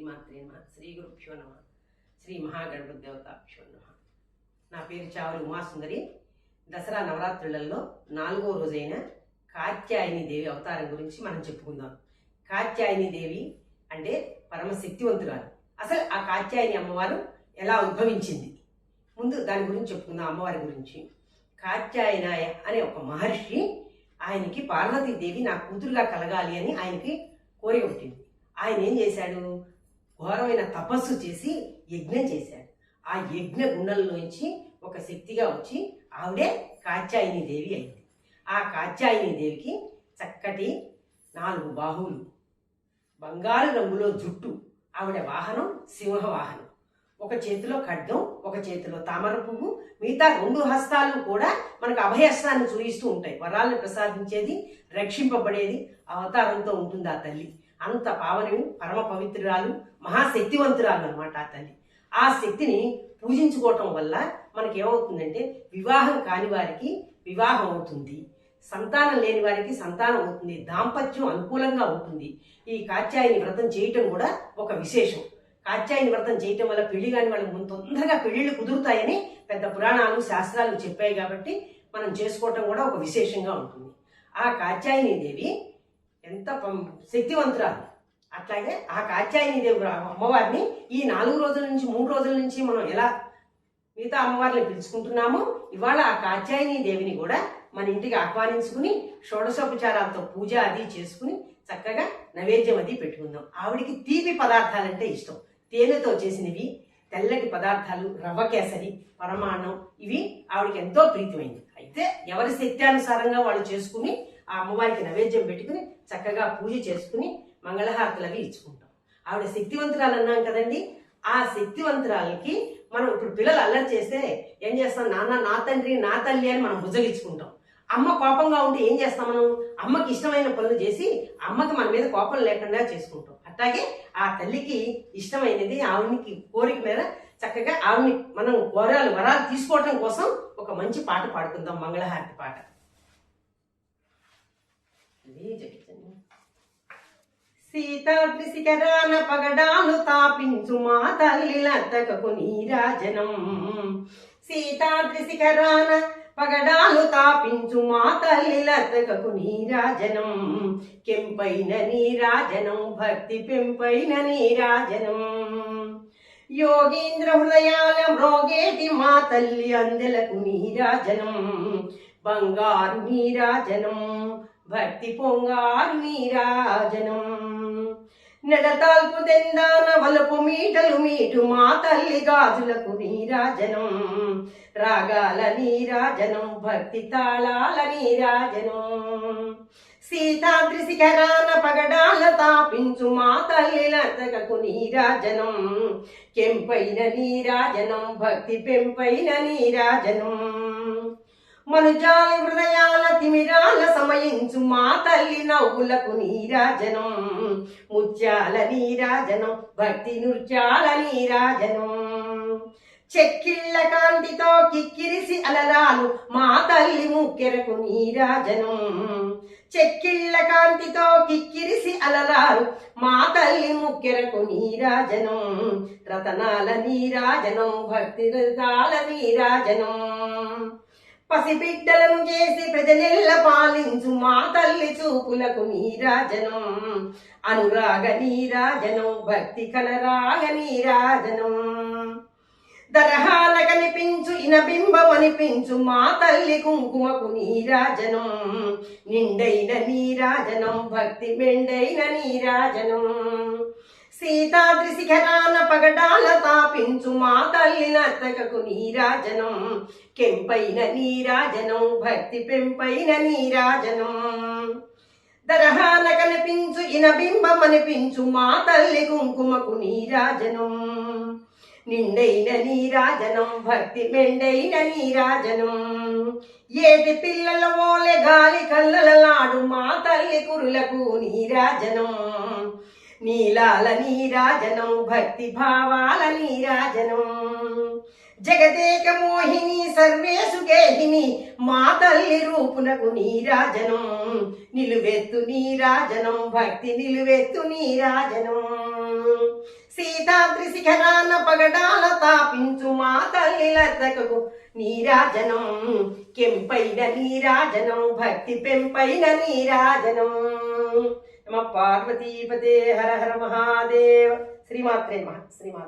శ్రీమాత్రే నమః. శ్రీ గురుభ్యో నమః. శ్రీ మహాగణపతి దేవతాభ్యో నమః. నా పేరు చావలి ఉమాసుందరి. దసరా నవరాత్రులలో 4వ రోజైన కాత్యాయని దేవి అవతారం గురించి మనం చెప్పుకుందాం. కాత్యాయని దేవి అంటే పరమశక్తివంతురాలు. అసలు ఆ కాత్యాయని అమ్మవారు ఎలా ఉద్భవించింది, ముందు దాని గురించి చెప్పుకుందాం. అమ్మవారి గురించి. కాత్యాయనాయ అనే ఒక మహర్షి, ఆయనకి పార్వతీదేవి నా కూతురుగా కలగాలి అని ఆయనకి కోరిక పుట్టింది. ఆయన ఏం చేశాడు, ఘోరమైన తపస్సు చేసి యజ్ఞం చేశాడు. ఆ యజ్ఞ గుండంలోంచి ఒక శక్తిగా వచ్చి ఆవిడే కాత్యాయని దేవి అయింది. ఆ కాత్యాయని దేవికి చక్కటి 4 బాహువులు, బంగారు రంగులో జుట్టు. ఆవిడ వాహనం సింహ వాహనం. ఒక చేతిలో ఖడ్గం, ఒక చేతిలో తామర పువ్వు, మిగతా 2 హస్తాలు కూడా మనకు అభయహస్తాన్ని చూయిస్తూ ఉంటాయి. వరాలను ప్రసాదించేది, రక్షింపబడేది అవతారంతో ఉంటుంది ఆ తల్లి. అంత పావని, పరమ పవిత్రురాలు, మహాశక్తివంతురాలు అనమాట ఆ తల్లి. ఆ శక్తిని పూజించుకోవటం వల్ల మనకి ఏమవుతుందంటే, వివాహం కాని వారికి వివాహం అవుతుంది, సంతానం లేని వారికి సంతానం అవుతుంది, దాంపత్యం అనుకూలంగా ఉంటుంది. ఈ కాత్యాయని వ్రతం చేయటం కూడా ఒక విశేషం. కాత్యాయని వ్రతం చేయటం వల్ల పెళ్లి కాని వాళ్ళకి తొందరగా పెళ్లిళ్ళు కుదురుతాయని పెద్ద పురాణాలు శాస్త్రాలు చెప్పాయి. కాబట్టి మనం చేసుకోవటం కూడా ఒక విశేషంగా ఉంటుంది. ఆ కాత్యాయని దేవి ఎంత శక్తివంతురాలు. అట్లాగే ఆ కాత్యాయని దేవి అమ్మవారిని ఈ 4 రోజుల నుంచి 3 రోజుల నుంచి మనం ఎలా మిగతా అమ్మవారిని పిలుచుకుంటున్నామో, ఇవాళ ఆ కాత్యాయని దేవిని కూడా మన ఇంటికి ఆహ్వానించుకుని షోడశోపచారాలతో పూజ అది చేసుకుని చక్కగా నైవేద్యం అది పెట్టుకుందాం. ఆవిడికి తీపి పదార్థాలంటే ఇష్టం. తేనెతో చేసినవి, తెల్లటి పదార్థాలు, రవ్వ కేసరి, పరమాన్నం, ఇవి ఆవిడకి ఎంతో ప్రీతిమైంది. అయితే ఎవరి శక్త్యానుసారంగా వాళ్ళు చేసుకుని ఆ అమ్మవారికి నైవేద్యం పెట్టుకుని చక్కగా పూజ చేసుకుని మంగళహారతులు అవి ఇచ్చుకుంటాం. ఆవిడ శక్తివంతురాలు అన్నాం కదండి. ఆ శక్తివంతురాలకి మనం ఇప్పుడు పిల్లలు అల్లరి చేస్తే ఏం చేస్తాం, నాన్న, నా తండ్రి, నా తల్లి అని మనం బుజ్జగించుకుంటాం. అమ్మ కోపంగా ఉంటే ఏం చేస్తాం, మనం అమ్మకి ఇష్టమైన పనులు చేసి అమ్మకి మన మీద కోపం లేకుండా చేసుకుంటాం. అట్లాగే ఆ తల్లికి ఇష్టమైనది ఆవిడకి కోరిక మీద చక్కగా ఆవిడని మనం వరాలు తీసుకోవటం కోసం ఒక మంచి పాట పాడుకుందాం, మంగళహారతి పాట. సీతాద్రి శిఖరాన పగడాలు తాపించు మా తల్లి లతకకు నీరాజనం. సీతాద్రి శిఖరాన పగడాలు తాపించు మా తల్లి లతకకు నీరాజనం. కెంపైన నీరాజనం, భక్తి పెంపైన నీరాజనం. యోగీంద్ర హృదయాల మ్రోగేటి మా తల్లి అందెలకు నీరాజనం. బంగారు నీరాజనం, భక్తి పొంగారు నీరాజనం. నెడతాల్పు దెందాన వలపు మీటలు మీటు మా తల్లి గాజులకు నీరాజనం. రాగాల నీరాజనం, భక్తి తాళాల నీరాజనం. సీతాద్రి శిఖరాన పగడాల తాపించు మా తల్లి లతకకు నీరాజనం. కెంపైన నీరాజనం, భక్తి పెంపైన నీరాజనం. మనుజాల హృదయాల తిమిరాల సమయించు మా తల్లి నవ్వులకు నీరాజనం. ముత్యాల నీరాజనం, భక్తి నృత్యాల నీరాజనం. చెక్కిళ్ళ కాంతితో కిక్కిరిసి అలరాలు మా తల్లి ముక్కెరకు నీరాజనం. చెక్కిళ్ళ కాంతితో కిక్కిరిసి అలరాలు మా తల్లి ముక్కెరకు నీరాజనం. రతనాల నీరాజనం, భక్తి రతాల నీరాజనం. పసిబిడ్డలను చేసి ప్రజలెల్ల పాలించు మా తల్లి చూపులకు నీరాజనం. అనురాగ నీరాజనం, భక్తి కనరాగ నీరాజనం. దరహాన కనిపించు ఇనబింబం అనిపించు మా తల్లి కుంకుమకు నీరాజనం. నిండైన నీరాజనం, భక్తి మెండైన నీరాజనం. సీతాద్రి శిఖరాన పగడాల తాపించు మా తల్లి లతకకు నీరాజనం. కెంపైన నీరాజనం, భక్తి పెంపైన నీరాజనం. దరహాన కనిపించు ఇనబింబం అనిపించు మా తల్లి కుంకుమకు నీరాజనం. నిండైన నీరాజనం, భక్తి మెండైన నీరాజనం. ఏటి పిల్లల ఓలె గాలి కల్లలలాడు మా తల్లి కురులకు నీరాజనం. నీలాల నీరాజనం, భక్తి భావాల నీరాజనం. జగదేక మోహిని సర్వేసు గేహిని మా తల్లి రూపునకు నీరాజనం. నిలువెత్తు నీరాజనం, భక్తి నిలువెత్తు నీరాజనం. సహితాద్రి శిఖరాన పగడాల తాపించు మా తల్లి లతకు నీరాజనం కెంపైన నీరాజనం భక్తి పెంపైన నీరాజనం. నమ పార్వతీపతే హర హర మహాదేవ. శ్రీమాత్రే నమః. శ్రీమాత్రే.